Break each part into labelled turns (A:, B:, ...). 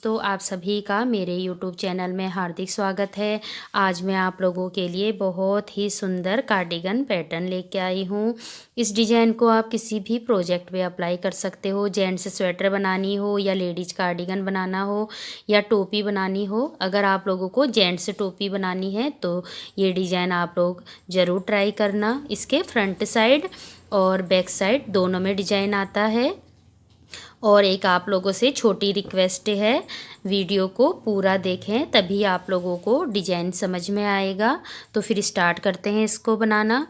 A: तो आप सभी का मेरे YouTube चैनल में हार्दिक स्वागत है। आज मैं आप लोगों के लिए बहुत ही सुंदर कार्डिगन पैटर्न लेके आई हूँ। इस डिज़ाइन को आप किसी भी प्रोजेक्ट पे अप्लाई कर सकते हो। जेंट्स स्वेटर बनानी हो या लेडीज कार्डिगन बनाना हो या टोपी बनानी हो। अगर आप लोगों को जेंट्स टोपी बनानी है तो ये डिज़ाइन आप लोग ज़रूर ट्राई करना। इसके फ्रंट साइड और बैक साइड दोनों में डिज़ाइन आता है। और एक आप लोगों से छोटी रिक्वेस्ट है, वीडियो को पूरा देखें तभी आप लोगों को डिज़ाइन समझ में आएगा। तो फिर स्टार्ट करते हैं इसको बनाना।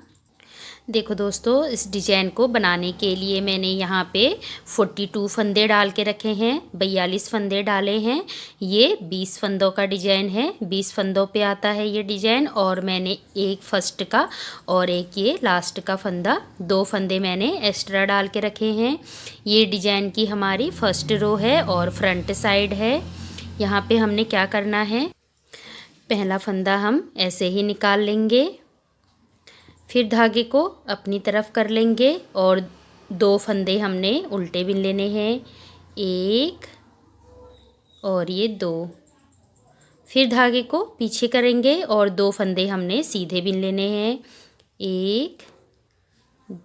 A: देखो दोस्तों, इस डिज़ाइन को बनाने के लिए मैंने यहाँ पे 42 फंदे डाल के रखे हैं, 42 फंदे डाले हैं। ये 20 फंदों का डिज़ाइन है, 20 फंदों पे आता है ये डिज़ाइन। और मैंने एक फर्स्ट का और एक ये लास्ट का फंदा, 2 फंदे मैंने एक्स्ट्रा डाल के रखे हैं। ये डिज़ाइन की हमारी फर्स्ट रो है और फ्रंट साइड है। यहाँ पे हमने क्या करना है, पहला फंदा हम ऐसे ही निकाल लेंगे, फिर धागे को अपनी तरफ कर लेंगे और 2 फंदे हमने उल्टे बिन लेने हैं, 1 और ये 2। फिर धागे को पीछे करेंगे और 2 फंदे हमने सीधे बिन लेने हैं, 1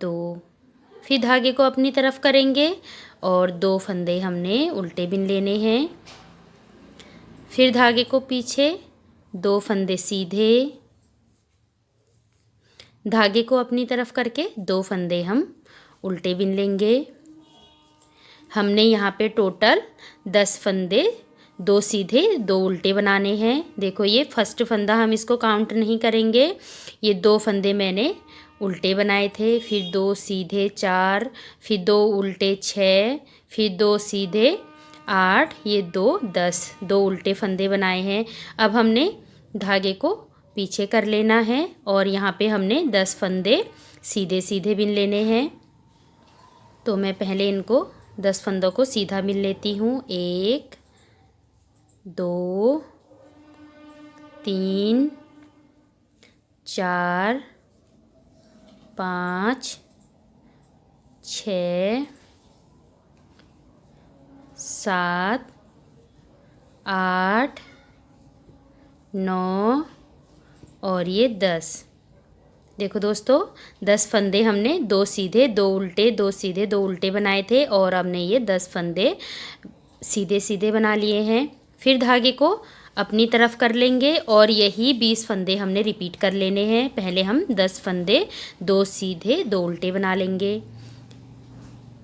A: 2। फिर धागे को अपनी तरफ करेंगे और 2 फंदे हमने उल्टे बिन लेने हैं। फिर धागे को पीछे, 2 फंदे सीधे, धागे को अपनी तरफ करके 2 फंदे हम उल्टे बिन लेंगे। हमने यहाँ पे टोटल 10 फंदे, 2 सीधे 2 उल्टे बनाने हैं। देखो ये फर्स्ट फंदा हम इसको काउंट नहीं करेंगे, ये 2 फंदे मैंने उल्टे बनाए थे, फिर 2 सीधे 4, फिर 2 उल्टे 6, फिर 2 सीधे 8, ये 2 10, 2 उल्टे फंदे बनाए हैं। अब हमने धागे को पीछे कर लेना है और यहाँ पे हमने 10 फंदे सीधे सीधे बिन लेने हैं। तो मैं पहले इनको 10 फंदों को सीधा बिन लेती हूँ, 1 2 3 4 5 6 7 8 9 और ये 10। देखो दोस्तों, 10 फंदे हमने 2 सीधे 2 उल्टे, 2 सीधे 2 उल्टे बनाए थे और हमने ये 10 फंदे सीधे सीधे बना लिए हैं। फिर धागे को अपनी तरफ कर लेंगे और यही 20 फंदे हमने रिपीट कर लेने हैं। पहले हम 10 फंदे 2 सीधे 2 उल्टे बना लेंगे,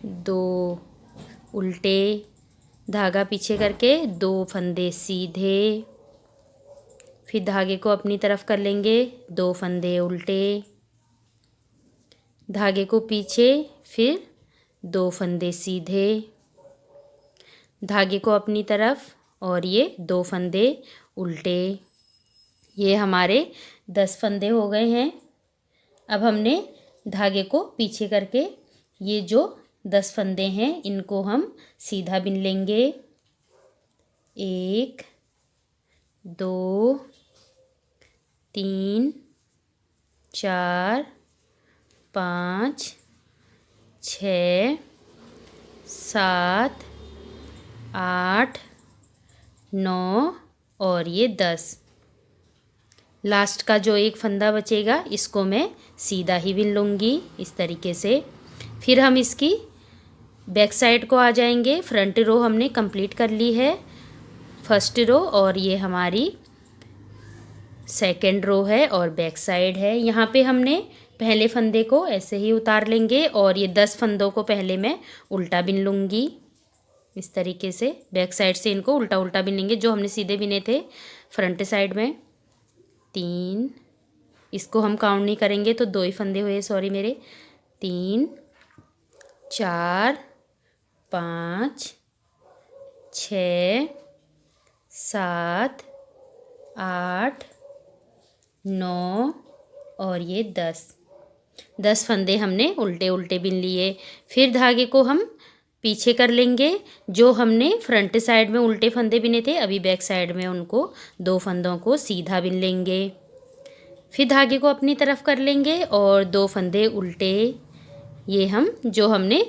A: 2 उल्टे, धागा पीछे करके 2 फंदे सीधे, फिर धागे को अपनी तरफ कर लेंगे, 2 फंदे उल्टे, धागे को पीछे, फिर 2 फंदे सीधे, धागे को अपनी तरफ और ये 2 फंदे उल्टे। ये हमारे 10 फंदे हो गए हैं। अब हमने धागे को पीछे करके ये जो 10 फंदे हैं इनको हम सीधा बिन लेंगे, 1 2 3 4 5 6 7 8 9 और ये 10। लास्ट का जो एक फंदा बचेगा इसको मैं सीधा ही बिन लूँगी इस तरीके से। फिर हम इसकी बैक साइड को आ जाएंगे। फ्रंट रो हमने कंप्लीट कर ली है, फर्स्ट रो, और ये हमारी सेकेंड रो है और बैक साइड है। यहाँ पे हमने पहले फंदे को ऐसे ही उतार लेंगे और ये 10 फंदों को पहले मैं उल्टा बिन लूँगी इस तरीके से। बैक साइड से इनको उल्टा उल्टा बिन लेंगे जो हमने सीधे बिने थे फ्रंट साइड में। 3, इसको हम काउंट नहीं करेंगे तो 2 ही फंदे हुए, सॉरी मेरे, 3 4 5 6 7 8 9 और ये 10 फंदे हमने उल्टे उल्टे बिन लिए। फिर धागे को हम पीछे कर लेंगे, जो हमने फ्रंट साइड में उल्टे फंदे बिने थे अभी बैक साइड में उनको 2 फंदों को सीधा बिन लेंगे। फिर धागे को अपनी तरफ कर लेंगे और 2 फंदे उल्टे, ये हम जो हमने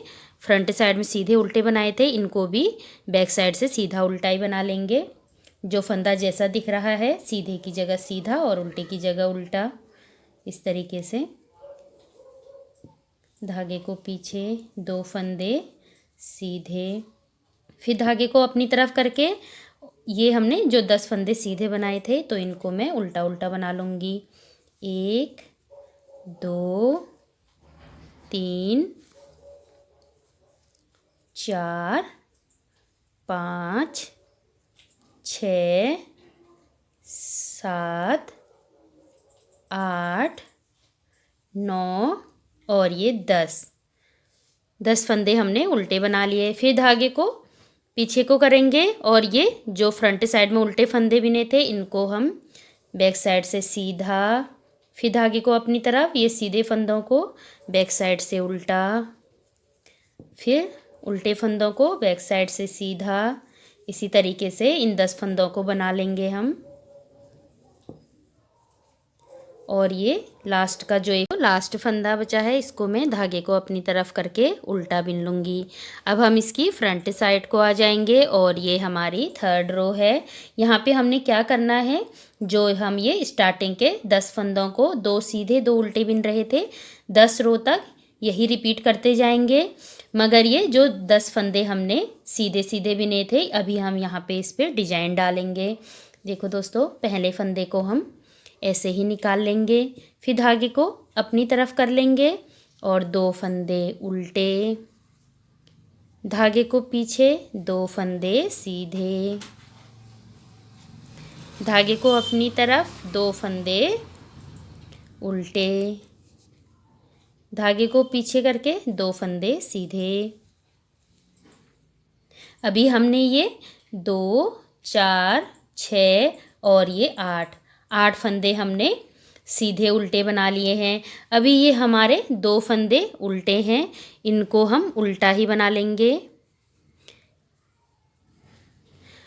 A: फ्रंट साइड में सीधे उल्टे बनाए थे, इनको भी बैक साइड से सीधा उल्टा ही बना लेंगे। जो फंदा जैसा दिख रहा है, सीधे की जगह सीधा और उल्टे की जगह उल्टा, इस तरीके से धागे को पीछे 2 फंदे सीधे, फिर धागे को अपनी तरफ करके ये हमने जो 10 फंदे सीधे बनाए थे तो इनको मैं उल्टा उल्टा बना लूँगी। 1 2 3 4 5 6 7 8 9 और ये 10 फंदे हमने उल्टे बना लिए। फिर धागे को पीछे को करेंगे और ये जो फ्रंट साइड में उल्टे फंदे बिने थे इनको हम बैक साइड से सीधा, फिर धागे को अपनी तरफ, ये सीधे फंदों को बैक साइड से उल्टा, फिर उल्टे फंदों को बैक साइड से सीधा। इसी तरीके से इन 10 फंदों को बना लेंगे हम। और ये लास्ट का जो एक लास्ट फंदा बचा है इसको मैं धागे को अपनी तरफ करके उल्टा बिन लूँगी। अब हम इसकी फ्रंट साइड को आ जाएंगे और ये हमारी 3rd रो है। यहाँ पे हमने क्या करना है, जो हम ये स्टार्टिंग के 10 फंदों को 2 सीधे 2 उल्टे बिन रहे थे, 10 रो तक यही रिपीट करते जाएंगे। मगर ये जो 10 फंदे हमने सीधे सीधे बिने थे, अभी हम यहाँ पे इस पर डिजाइन डालेंगे। देखो दोस्तों, पहले फंदे को हम ऐसे ही निकाल लेंगे, फिर धागे को अपनी तरफ कर लेंगे और 2 फंदे उल्टे, धागे को पीछे 2 फंदे सीधे, धागे को अपनी तरफ 2 फंदे उल्टे, धागे को पीछे करके 2 फंदे सीधे। अभी हमने ये 2 4 6 और ये 8 फंदे हमने सीधे उल्टे बना लिए हैं। अभी ये हमारे 2 फंदे उल्टे हैं, इनको हम उल्टा ही बना लेंगे।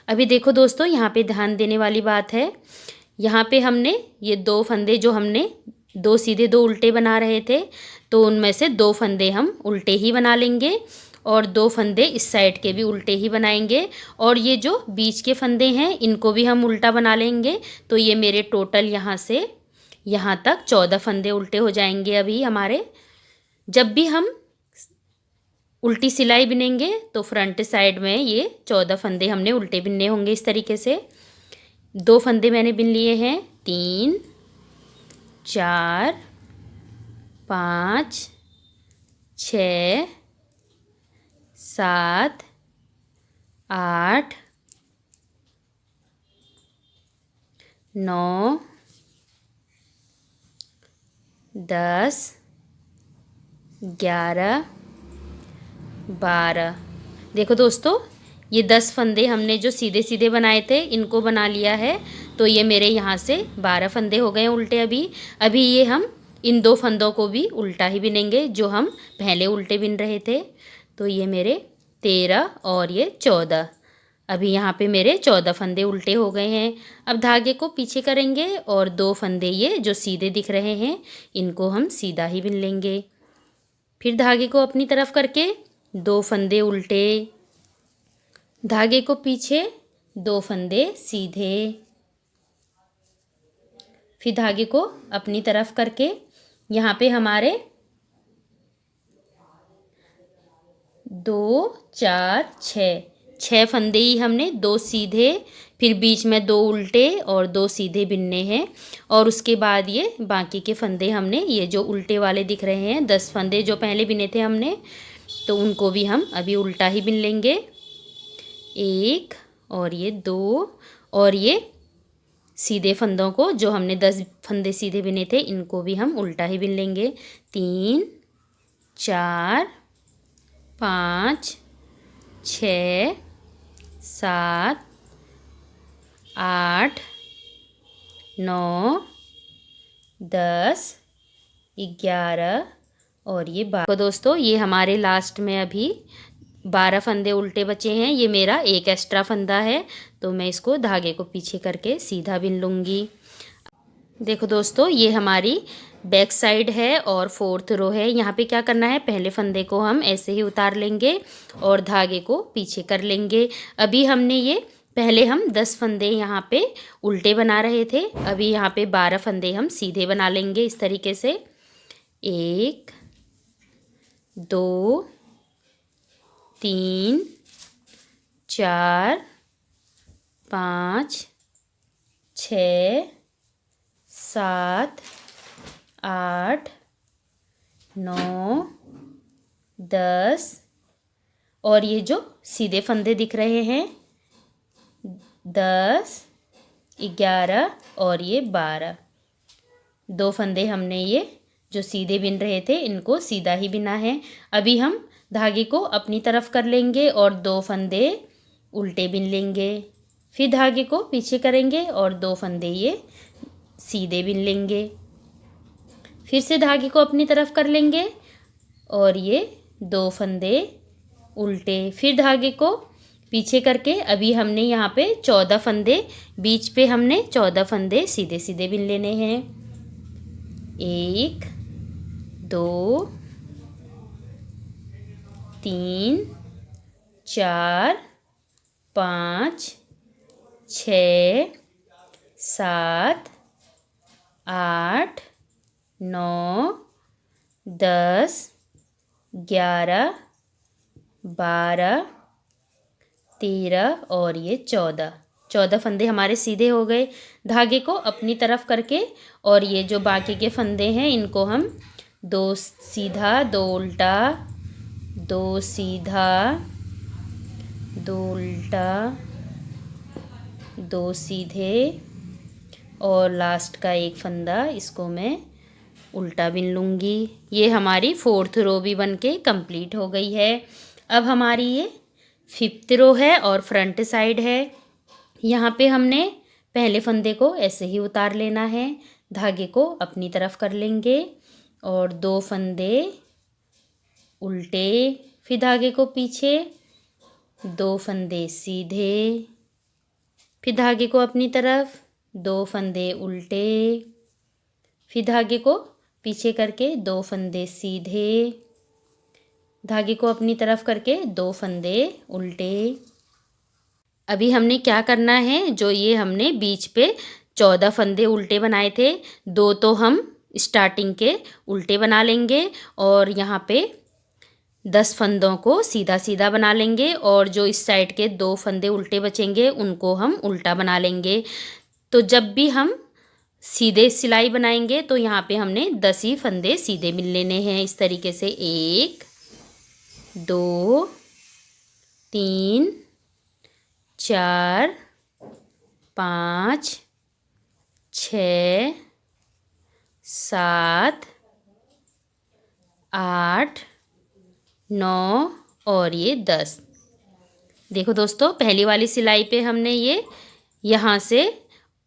A: अभी देखो दोस्तों, यहाँ पे ध्यान देने वाली बात है, यहाँ पे हमने ये 2 फंदे जो हमने 2 सीधे 2 उल्टे बना रहे थे, तो उनमें से 2 फंदे हम उल्टे ही बना लेंगे और 2 फंदे इस साइड के भी उल्टे ही बनाएंगे। और ये जो बीच के फंदे हैं इनको भी हम उल्टा बना लेंगे। तो ये मेरे टोटल यहाँ से यहाँ तक 14 फंदे उल्टे हो जाएंगे। अभी हमारे जब भी हम उल्टी सिलाई बिनेंगे तो फ्रंट साइड में ये 14 फंदे हमने उल्टे बिनने होंगे। इस तरीके से 2 फंदे मैंने बिन लिए हैं, 3 4 5 6 7 8 9 10 11 12। देखो दोस्तों, ये 10 फंदे हमने जो सीधे सीधे बनाए थे इनको बना लिया है, तो ये मेरे यहाँ से 12 फंदे हो गए उल्टे। अभी ये हम इन 2 फंदों को भी उल्टा ही बिनेंगे जो हम पहले उल्टे बिन रहे थे। तो ये मेरे 13 और ये 14, अभी यहाँ पे मेरे 14 फंदे उल्टे हो गए हैं। अब धागे को पीछे करेंगे और 2 फंदे ये जो सीधे दिख रहे हैं इनको हम सीधा ही बिन लेंगे। फिर धागे को अपनी तरफ करके 2 फंदे उल्टे, धागे को पीछे 2 फंदे सीधे, फिर धागे को अपनी तरफ करके यहाँ पे हमारे 2 4 6 फंदे ही हमने 2 सीधे, फिर बीच में 2 उल्टे और 2 सीधे बिनने हैं। और उसके बाद ये बाकी के फंदे हमने ये जो उल्टे वाले दिख रहे हैं 10 फंदे जो पहले बिने थे हमने, तो उनको भी हम अभी उल्टा ही बिन लेंगे। 1 और ये 2 और ये सीधे फंदों को जो हमने 10 फंदे सीधे बिने थे इनको भी हम उल्टा ही बिन लेंगे। 3 4 5 6 7 8 9 10 11 और ये 12। तो दोस्तों, ये हमारे लास्ट में अभी 12 फंदे उल्टे बचे हैं। ये मेरा एक एक्स्ट्रा फंदा है, तो मैं इसको धागे को पीछे करके सीधा बिन लूँगी। देखो दोस्तों, ये हमारी बैक साइड है और 4th रो है। यहाँ पे क्या करना है, पहले फंदे को हम ऐसे ही उतार लेंगे और धागे को पीछे कर लेंगे। अभी हमने ये पहले हम 10 फंदे यहाँ पे उल्टे बना रहे थे, अभी यहाँ पे 12 फंदे हम सीधे बना लेंगे इस तरीके से। 1 2 3 4 5 6 7 8 9 10 और ये जो सीधे फंदे दिख रहे हैं 10 11 और ये 12। 2 फंदे हमने ये जो सीधे बिन रहे थे इनको सीधा ही बिना है। अभी हम धागे को अपनी तरफ कर लेंगे और 2 फंदे उल्टे बिन लेंगे, फिर धागे को पीछे करेंगे और 2 फंदे ये सीधे बिन लेंगे, फिर से धागे को अपनी तरफ कर लेंगे और ये 2 फंदे उल्टे, फिर धागे को पीछे करके अभी हमने यहाँ पे 14 फंदे, बीच पे हमने 14 फंदे सीधे सीधे बिन लेने हैं। 1 2 3 4 5 6 7 8 9 10 11 12 13 और ये 14 फंदे हमारे सीधे हो गए। धागे को अपनी तरफ करके और ये जो बाकी के फंदे हैं इनको हम 2 सीधा 2 उल्टा, 2 सीधा 2 उल्टा, 2 सीधे और लास्ट का एक फंदा इसको मैं उल्टा बिन लूँगी। ये हमारी 4th रो भी बन के कंप्लीट हो गई है। अब हमारी ये 5th रो है और फ्रंट साइड है। यहाँ पे हमने पहले फंदे को ऐसे ही उतार लेना है, धागे को अपनी तरफ कर लेंगे और 2 फंदे उल्टे, फिर धागे को पीछे, 2 फंदे सीधे, फिर धागे को अपनी तरफ, 2 फंदे उल्टे, फिर धागे को पीछे करके 2 फंदे सीधे, धागे को अपनी तरफ करके 2 फंदे उल्टे। अभी हमने क्या करना है, जो ये हमने बीच पे 14 फंदे उल्टे बनाए थे, 2 तो हम स्टार्टिंग के उल्टे बना लेंगे और यहाँ पे 10 फंदों को सीधा सीधा बना लेंगे और जो इस साइड के 2 फंदे उल्टे बचेंगे उनको हम उल्टा बना लेंगे। तो जब भी हम सीधे सिलाई बनाएंगे तो यहाँ पे हमने 10 ही फंदे सीधे मिल लेने हैं इस तरीके से। 1 2 3 4 5 6 7 8 9 और ये 10। देखो दोस्तों, पहली वाली सिलाई पे हमने ये यहाँ से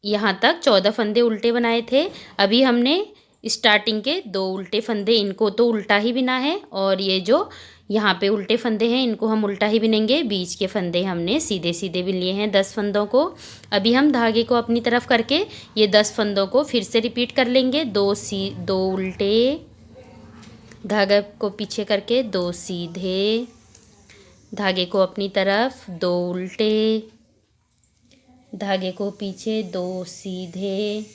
A: यहाँ तक 14 फंदे उल्टे बनाए थे। अभी हमने स्टार्टिंग के 2 उल्टे फंदे, इनको तो उल्टा ही बिना है और ये जो यहाँ पे उल्टे फंदे हैं इनको हम उल्टा ही बिनेंगे। बीच के फंदे हमने सीधे सीधे बिन लिए हैं 10 फंदों को। अभी हम धागे को अपनी तरफ करके ये 10 फंदों को फिर से रिपीट कर लेंगे। 2 उल्टे, धागे को पीछे करके 2 सीधे, धागे को अपनी तरफ 2 उल्टे, धागे को पीछे 2 सीधे,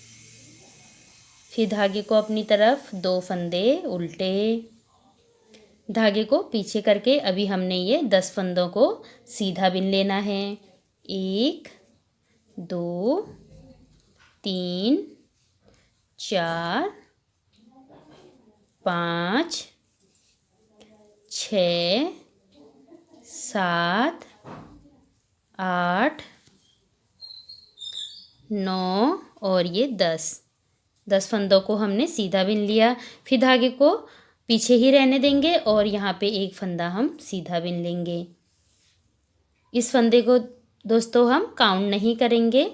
A: फिर धागे को अपनी तरफ 2 फंदे उल्टे, धागे को पीछे करके अभी हमने ये 10 फंदों को सीधा बिन लेना है। 1 2 3 4 5 6 7 8 9 और ये 10 फंदों को हमने सीधा बिन लिया। फिर धागे को पीछे ही रहने देंगे और यहाँ पे एक फंदा हम सीधा बिन लेंगे। इस फंदे को दोस्तों हम काउंट नहीं करेंगे।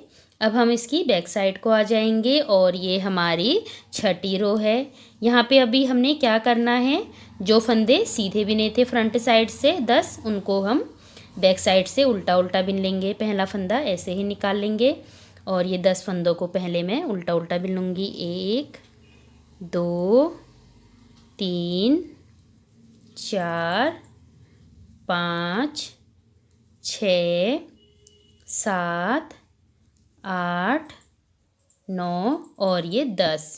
A: अब हम इसकी बैक साइड को आ जाएंगे और ये हमारी 6ठी रो है। यहाँ पे अभी हमने क्या करना है, जो फंदे सीधे बिने थे फ्रंट साइड से 10, उनको हम बैक साइड से उल्टा उल्टा बिन लेंगे। पहला फंदा ऐसे ही निकाल लेंगे और ये 10 फंदों को पहले मैं उल्टा उल्टा बिन लूँगी। 1 2 3 4 5 6 7 8 9 और ये 10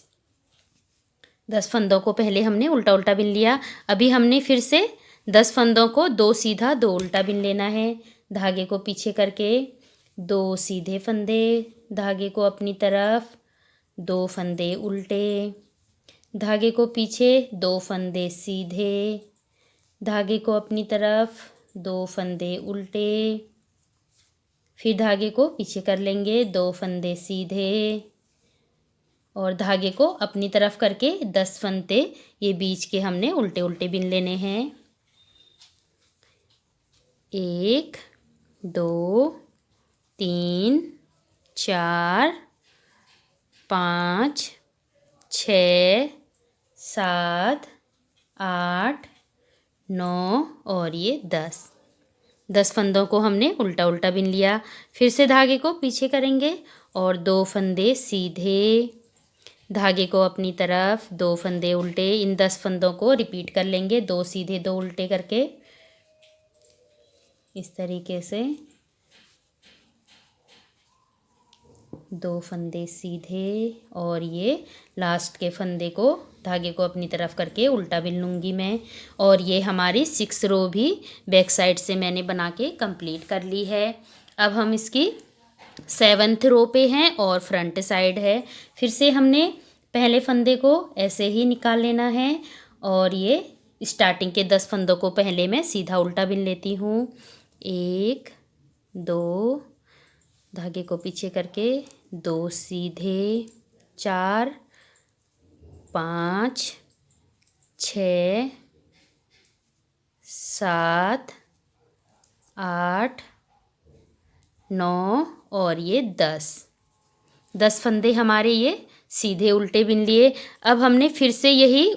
A: फंदों को पहले हमने उल्टा उल्टा बिन लिया। अभी हमने फिर से 10 फंदों को 2 सीधा 2 उल्टा बिन लेना है। धागे को पीछे करके 2 सीधे फंदे, धागे को अपनी तरफ, 2 फंदे उल्टे, धागे को पीछे, 2 फंदे सीधे, धागे को अपनी तरफ, 2 फंदे उल्टे, फिर धागे को पीछे कर लेंगे, 2 फंदे सीधे और धागे को अपनी तरफ करके 10 फंदे ये बीच के हमने उल्टे उल्टे बिन लेने हैं। 1 2 3 4 5 6 7 8 9 और ये 10 फंदों को हमने उल्टा उल्टा बिन लिया। फिर से धागे को पीछे करेंगे और 2 फंदे सीधे, धागे को अपनी तरफ, 2 फंदे उल्टे। इन 10 फंदों को रिपीट कर लेंगे, 2 सीधे 2 उल्टे करके, इस तरीके से 2 फंदे सीधे और ये लास्ट के फंदे को धागे को अपनी तरफ करके उल्टा बिन लूँगी मैं। और ये हमारी 6 रो भी बैक साइड से मैंने बना के कंप्लीट कर ली है। अब हम इसकी 7th रो पे हैं और फ्रंट साइड है। फिर से हमने पहले फंदे को ऐसे ही निकाल लेना है और ये स्टार्टिंग के 10 फंदों को पहले मैं सीधा उल्टा बिन लेती हूँ। 1 2, धागे को पीछे करके 2 सीधे, 4 5 6 7 8 9 और ये 10 फंदे हमारे ये सीधे उल्टे बिन लिए। अब हमने फिर से यही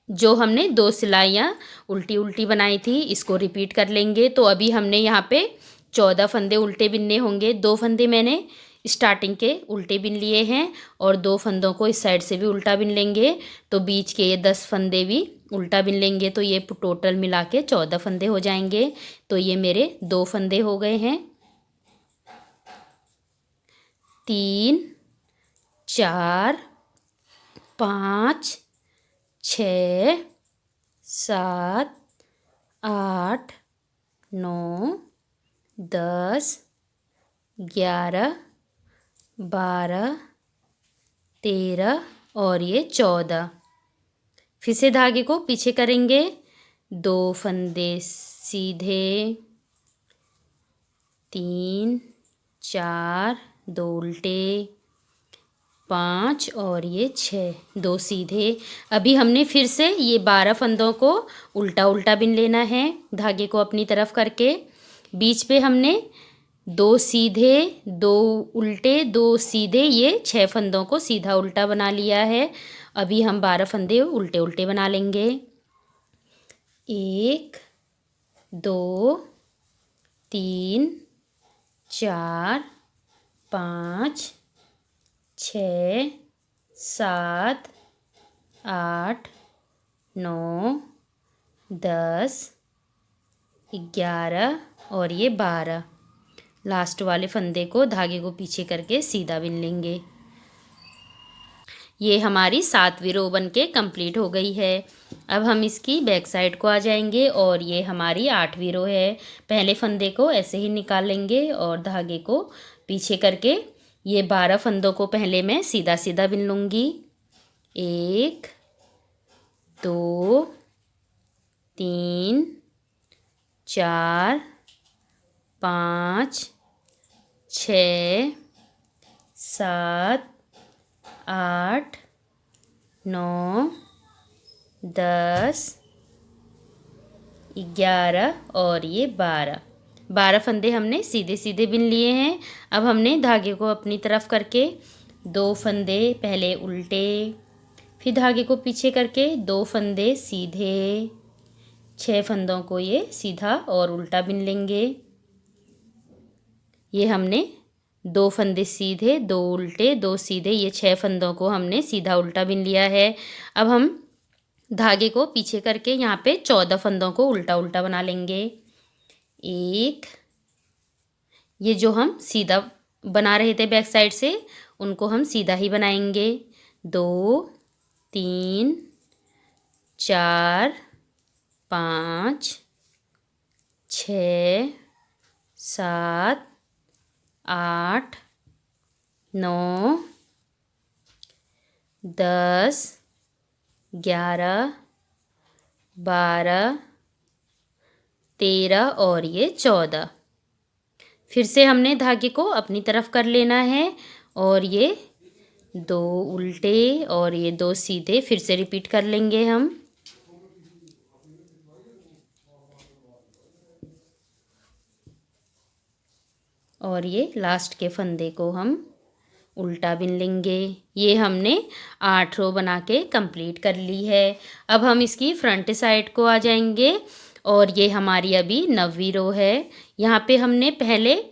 A: जो हमने 2 सिलाइयाँ उल्टी उल्टी बनाई थी इसको रिपीट कर लेंगे। तो अभी हमने यहाँ पे 14 फंदे उल्टे बिनने होंगे। 2 फंदे मैंने स्टार्टिंग के उल्टे बिन लिए हैं और 2 फंदों को इस साइड से भी उल्टा बिन लेंगे। तो बीच के ये 10 फंदे भी उल्टा बिन लेंगे। तो ये टोटल मिला के 14 फंदे हो जाएंगे। तो ये मेरे 2 फंदे हो गए हैं। 3 4 5 6 7 8 9 10 11 12 13 और ये 14। फिर से धागे को पीछे करेंगे, 2 फंदे सीधे, 3 4 2 उल्टे, 5 और ये 6 2 सीधे। अभी हमने फिर से ये 12 फंदों को उल्टा उल्टा बिन लेना है। धागे को अपनी तरफ करके बीच पे हमने 2 सीधे 2 उल्टे 2 सीधे ये 6 फंदों को सीधा उल्टा बना लिया है। अभी हम 12 फंदे उल्टे उल्टे बना लेंगे। 1 2 3 4 5 6 7 8 9 10 11 और ये 12। लास्ट वाले फंदे को धागे को पीछे करके सीधा बिन लेंगे। ये हमारी 7वीं रो बन के कंप्लीट हो गई है। अब हम इसकी बैक साइड को आ जाएंगे और ये हमारी 8वीं रो है। पहले फंदे को ऐसे ही निकाल लेंगे और धागे को पीछे करके ये 12 फंदों को पहले मैं सीधा सीधा बिन लूँगी। 1 2 3 4 5 6 7 8 9 10 11 और ये 12 फंदे हमने सीधे सीधे बिन लिए हैं। अब हमने धागे को अपनी तरफ करके 2 फंदे पहले उल्टे, फिर धागे को पीछे करके 2 फंदे सीधे, 6 फंदों को ये सीधा और उल्टा बिन लेंगे। ये हमने 2 फंदे सीधे, 2 उल्टे, 2 सीधे, ये 6 फंदों को हमने सीधा उल्टा बिन लिया है। अब हम धागे को पीछे करके यहाँ पे 14 फंदों को उल्टा उल्टा बना लेंगे। एक, ये जो हम सीधा बना रहे थे बैक साइड से, उनको हम सीधा ही बनाएंगे। 2, 3, 4, 5, 6, 7, 8, 9, 10, 11, 12, 13 और ये 14। फिर से हमने धागे को अपनी तरफ कर लेना है और ये 2 उल्टे और ये 2 सीधे फिर से रिपीट कर लेंगे हम। और ये लास्ट के फंदे को हम उल्टा बिन लेंगे। ये हमने 8 रो बना के कंप्लीट कर ली है। अब हम इसकी फ्रंट साइड को आ जाएंगे और ये हमारी अभी 9वीं रो है। यहाँ पे हमने पहले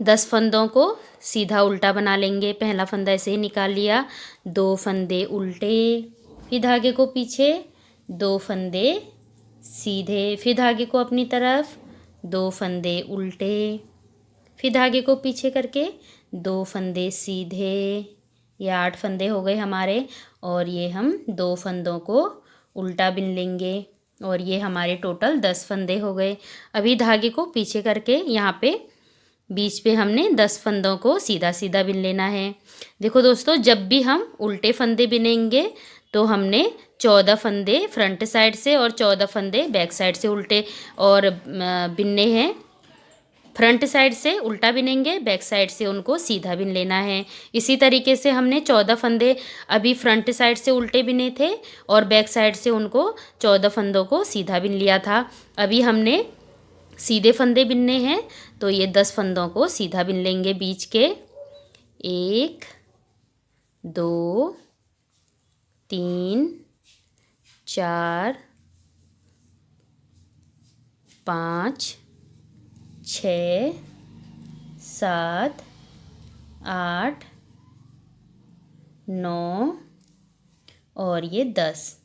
A: 10 फंदों को सीधा उल्टा बना लेंगे। पहला फंदा ऐसे ही निकाल लिया, 2 फंदे उल्टे, फिर धागे को पीछे, 2 फंदे सीधे, फिर धागे को अपनी तरफ, 2 फंदे उल्टे, फिर धागे को पीछे करके 2 फंदे सीधे। ये 8 फंदे हो गए हमारे और ये हम 2 फंदों को उल्टा बिन लेंगे और ये हमारे टोटल 10 फंदे हो गए। अभी धागे को पीछे करके यहाँ पे बीच पे हमने 10 फंदों को सीधा सीधा बिन लेना है। देखो दोस्तों, जब भी हम उल्टे फंदे बिनेंगे तो हमने 14 फंदे फ्रंट साइड से और 14 फंदे बैक साइड से उल्टे और बिनने हैं। फ्रंट साइड से उल्टा बिनेंगे, बैक साइड से उनको सीधा बिन लेना है। इसी तरीके से हमने 14 फंदे अभी फ्रंट साइड से उल्टे बिने थे और बैक साइड से उनको 14 फंदों को सीधा बिन लिया था। अभी हमने सीधे फंदे बिनने हैं तो ये 10 फंदों को सीधा बिन लेंगे बीच के। 1, 2, 3, 4, 5, 6, 7, 8, 9 और ये 10।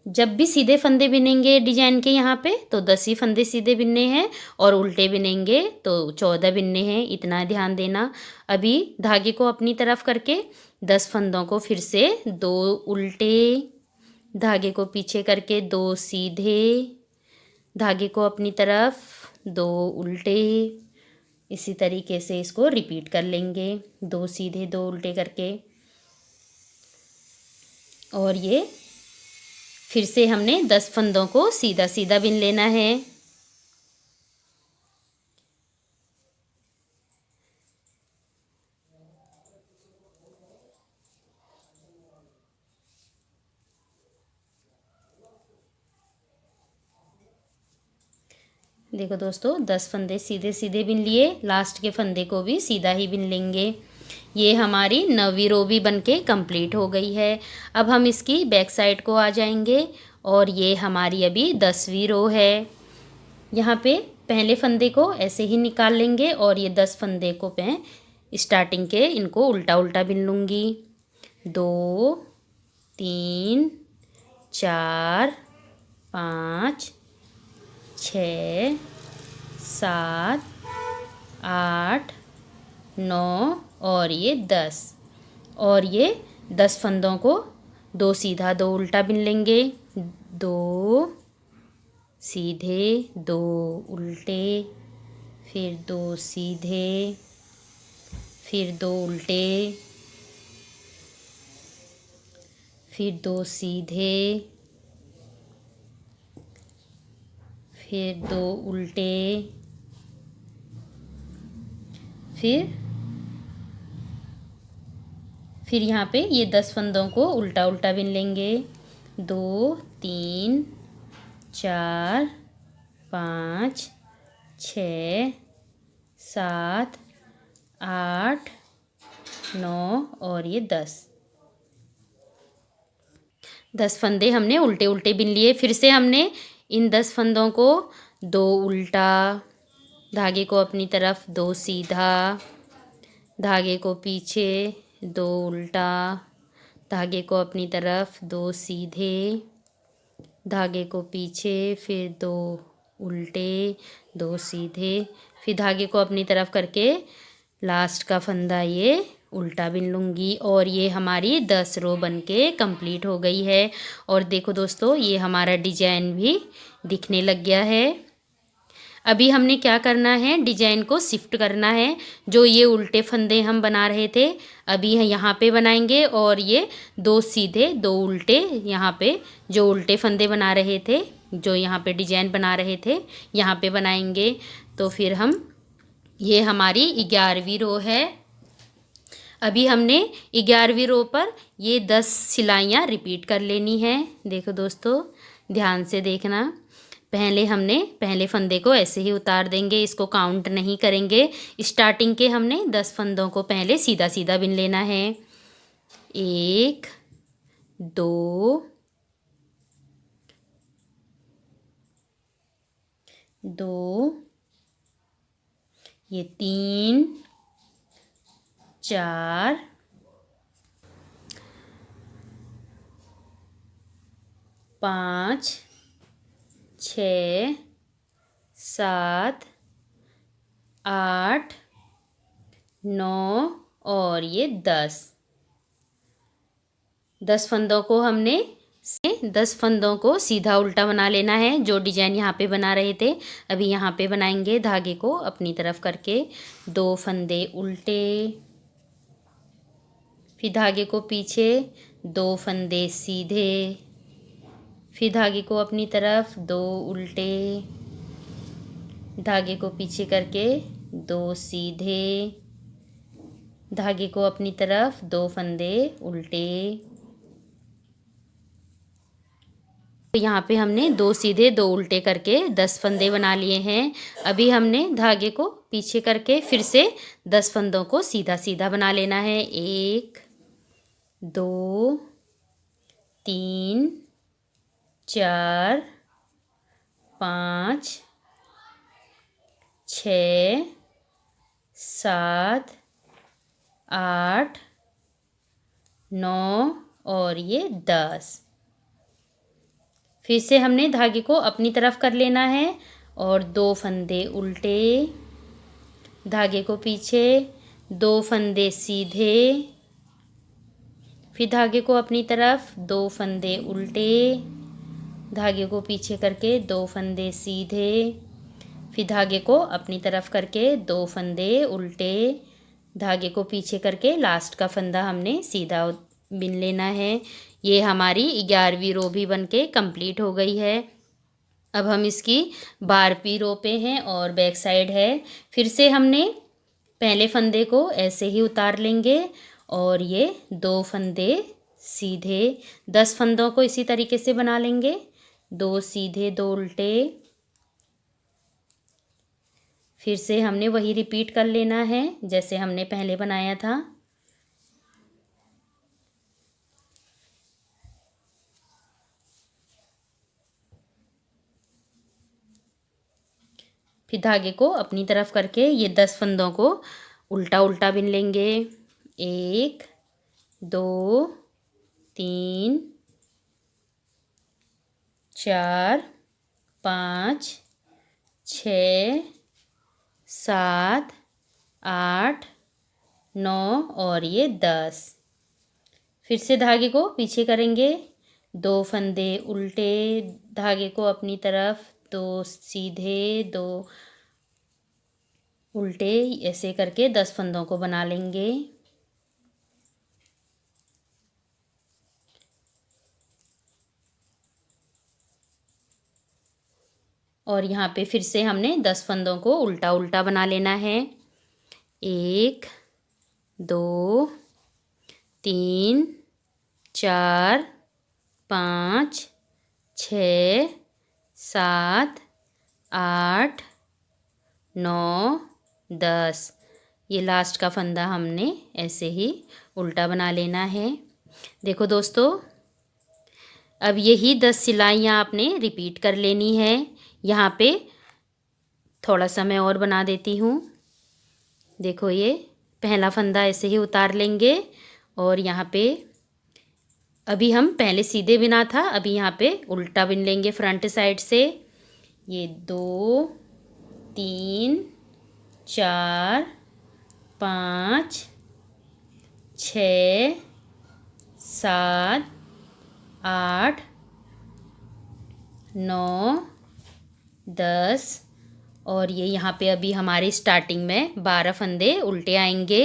A: जब भी सीधे फंदे बिनेंगे डिजाइन के यहाँ पे तो 10 ही फंदे सीधे बिनने हैं और उल्टे बिनेंगे तो 14 बिनने हैं, इतना ध्यान देना। अभी धागे को अपनी तरफ करके 10 फंदों को फिर से 2 उल्टे, धागे को पीछे करके 2 सीधे, धागे को अपनी तरफ 2 उल्टे। इसी तरीके से इसको रिपीट कर लेंगे, 2 सीधे 2 उल्टे करके। और ये फिर से हमने 10 फंदों को सीधा सीधा बिन लेना है। देखो दोस्तों, 10 फंदे सीधे सीधे बिन लिए, लास्ट के फंदे को भी सीधा ही बिन लेंगे। ये हमारी 9वीं रो भी बनके कंप्लीट हो गई है। अब हम इसकी बैक साइड को आ जाएंगे और ये हमारी अभी 10वीं रो है। यहाँ पे पहले फंदे को ऐसे ही निकाल लेंगे और ये 10 फंदे को मैं स्टार्टिंग के इनको उल्टा उल्टा बिन लूँगी। 2, 3, 4, 5, 6, 7, 8, 9 और ये 10। और ये 10 फंदों को 2 सीधा 2 उल्टा बिन लेंगे। 2 सीधे 2 उल्टे, फिर 2 सीधे, फिर 2 उल्टे, फिर 2 सीधे, फिर 2 उल्टे, फिर यहाँ पे ये 10 फंदों को उल्टा उल्टा बिन लेंगे। 2, 3, 4, 5, 6, 7, 8, 9 और ये 10 फंदे हमने उल्टे उल्टे बिन लिए। फिर से हमने इन 10 फंदों को 2 उल्टा, धागे को अपनी तरफ 2 सीधा, धागे को पीछे 2 उल्टा, धागे को अपनी तरफ 2 सीधे, धागे को पीछे, फिर 2 उल्टे, 2 सीधे, फिर धागे को अपनी तरफ करके लास्ट का फंदा ये उल्टा बिन लूँगी। और ये हमारी 10 रो बनके कंप्लीट हो गई है। और देखो दोस्तों, ये हमारा डिजाइन भी दिखने लग गया है। अभी हमने क्या करना है, डिजाइन को शिफ्ट करना है। जो ये उल्टे फंदे हम बना रहे थे, अभी यहाँ पे बनाएंगे, और ये 2 सीधे 2 उल्टे यहाँ पे जो उल्टे फंदे बना रहे थे, जो यहाँ पे डिजाइन बना रहे थे, यहाँ पे बनाएंगे। तो फिर हम, ये हमारी 11वीं रो है। अभी हमने 11वीं रो पर ये 10 सिलाइयाँ रिपीट कर लेनी है। देखो दोस्तों, ध्यान से देखना। पहले फंदे को ऐसे ही उतार देंगे, इसको काउंट नहीं करेंगे। स्टार्टिंग के हमने 10 फंदों को पहले सीधा सीधा बिन लेना है। 1 2 2, ये 3 4 5 6 7 8 9 और ये 10 फंदों को हमने 10 फंदों को सीधा उल्टा बना लेना है। जो डिजाइन यहाँ पे बना रहे थे, अभी यहाँ पे बनाएंगे। धागे को अपनी तरफ करके 2 फंदे उल्टे, फिर धागे को पीछे 2 फंदे सीधे, फिर धागे को अपनी तरफ 2 उल्टे, धागे को पीछे करके 2 सीधे, धागे को अपनी तरफ 2 फंदे उल्टे। तो यहाँ पे हमने 2 सीधे 2 उल्टे करके 10 फंदे बना लिए हैं। अभी हमने धागे को पीछे करके फिर से 10 फंदों को सीधा सीधा बना लेना है। 1 2 3 4 5 6 7 8 9 और ये 10। फिर से हमने धागे को अपनी तरफ कर लेना है और 2 फंदे उल्टे, धागे को पीछे, 2 फंदे सीधे, फिर धागे को अपनी तरफ 2 फंदे उल्टे, धागे को पीछे करके 2 फंदे सीधे, फिर धागे को अपनी तरफ करके 2 फंदे उल्टे, धागे को पीछे करके लास्ट का फंदा हमने सीधा बिन लेना है। ये हमारी 11वीं रो भी बनके कंप्लीट हो गई है। अब हम इसकी 12वीं रो पे हैं और बैक साइड है। फिर से हमने पहले फंदे को ऐसे ही उतार लेंगे और ये 2 फंदे सीधे, 10 फंदों को इसी तरीके से बना लेंगे। 2 सीधे 2 उल्टे, फिर से हमने वही रिपीट कर लेना है जैसे हमने पहले बनाया था। फिर धागे को अपनी तरफ करके ये 10 फंदों को उल्टा उल्टा बिन लेंगे। 1 2 3 4 5 6 7 8 9 और ये 10। फिर से धागे को पीछे करेंगे, 2 फंदे उल्टे, धागे को अपनी तरफ, 2 सीधे 2 उल्टे, ऐसे करके 10 फंदों को बना लेंगे। और यहाँ पे फिर से हमने 10 फंदों को उल्टा उल्टा बना लेना है। 1 2 3 4 5 6 7 8 9 10। ये लास्ट का फंदा हमने ऐसे ही उल्टा बना लेना है। देखो दोस्तों, अब यही 10 सिलाइयाँ आपने रिपीट कर लेनी है। यहाँ पे थोड़ा सा मैं और बना देती हूँ। देखो ये पहला फंदा ऐसे ही उतार लेंगे और यहाँ पे अभी हम पहले सीधे बिना था, अभी यहाँ पे उल्टा बिन लेंगे फ्रंट साइड से। ये 2 3 4 5 6 7 8 9 10 और ये यहाँ पे अभी हमारे स्टार्टिंग में 12 फंदे उल्टे आएंगे।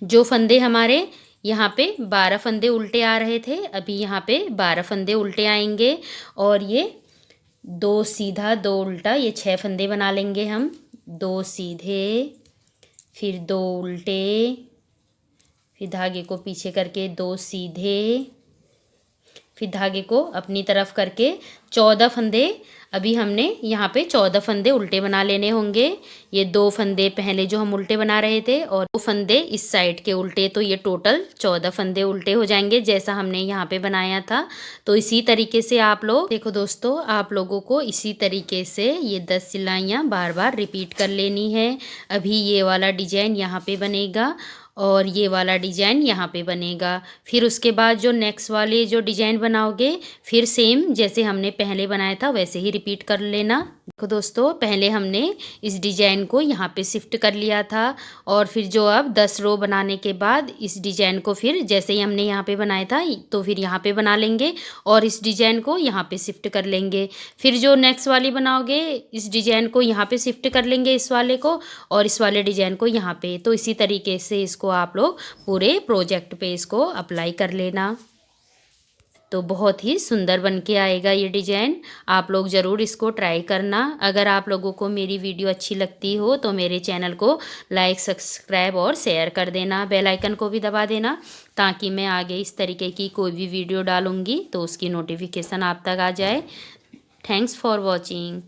A: जो फंदे हमारे यहाँ पे 12 फंदे उल्टे आ रहे थे, अभी यहाँ पे 12 फंदे उल्टे आएंगे और ये 2 सीधा 2 उल्टा, ये 6 फंदे बना लेंगे हम। 2 सीधे, फिर 2 उल्टे, फिर धागे को पीछे करके 2 सीधे, फिर धागे को अपनी तरफ करके 14 फंदे, अभी हमने यहाँ पे 14 फंदे उल्टे बना लेने होंगे। ये 2 फंदे पहले जो हम उल्टे बना रहे थे और 2 फंदे इस साइड के उल्टे, तो ये टोटल 14 फंदे उल्टे हो जाएंगे जैसा हमने यहाँ पे बनाया था। तो इसी तरीके से आप लोग देखो दोस्तों, आप लोगों को इसी तरीके से ये 10 सिलाइयाँ बार बार रिपीट कर लेनी है। अभी ये वाला डिजाइन यहाँ पे बनेगा और ये वाला डिजाइन यहाँ पे बनेगा। फिर उसके बाद जो नेक्स्ट वाले जो डिजाइन बनाओगे, फिर सेम जैसे हमने पहले बनाया था वैसे ही रिपीट कर लेना। देखो दोस्तों, पहले हमने इस डिजाइन को यहाँ पे शिफ्ट कर लिया था और फिर जो अब 10 रो बनाने के बाद इस डिजाइन को फिर जैसे ही हमने यहाँ पे बनाया था तो फिर यहाँ पे बना लेंगे और इस डिजाइन को यहाँ पे शिफ्ट कर लेंगे। फिर जो नेक्स्ट वाली बनाओगे, इस डिजाइन को यहाँ पे शिफ्ट कर लेंगे इस वाले को, और इस वाले डिजाइन को यहाँ पे। तो इसी तरीके से इसको आप लोग पूरे प्रोजेक्ट पे इसको अप्लाई कर लेना। तो बहुत ही सुंदर बन के आएगा ये डिज़ाइन। आप लोग ज़रूर इसको ट्राई करना। अगर आप लोगों को मेरी वीडियो अच्छी लगती हो तो मेरे चैनल को लाइक, सब्सक्राइब और शेयर कर देना। बेल आइकन को भी दबा देना ताकि मैं आगे इस तरीके की कोई भी वीडियो डालूँगी तो उसकी नोटिफिकेशन आप तक आ जाए। Thanks for watching.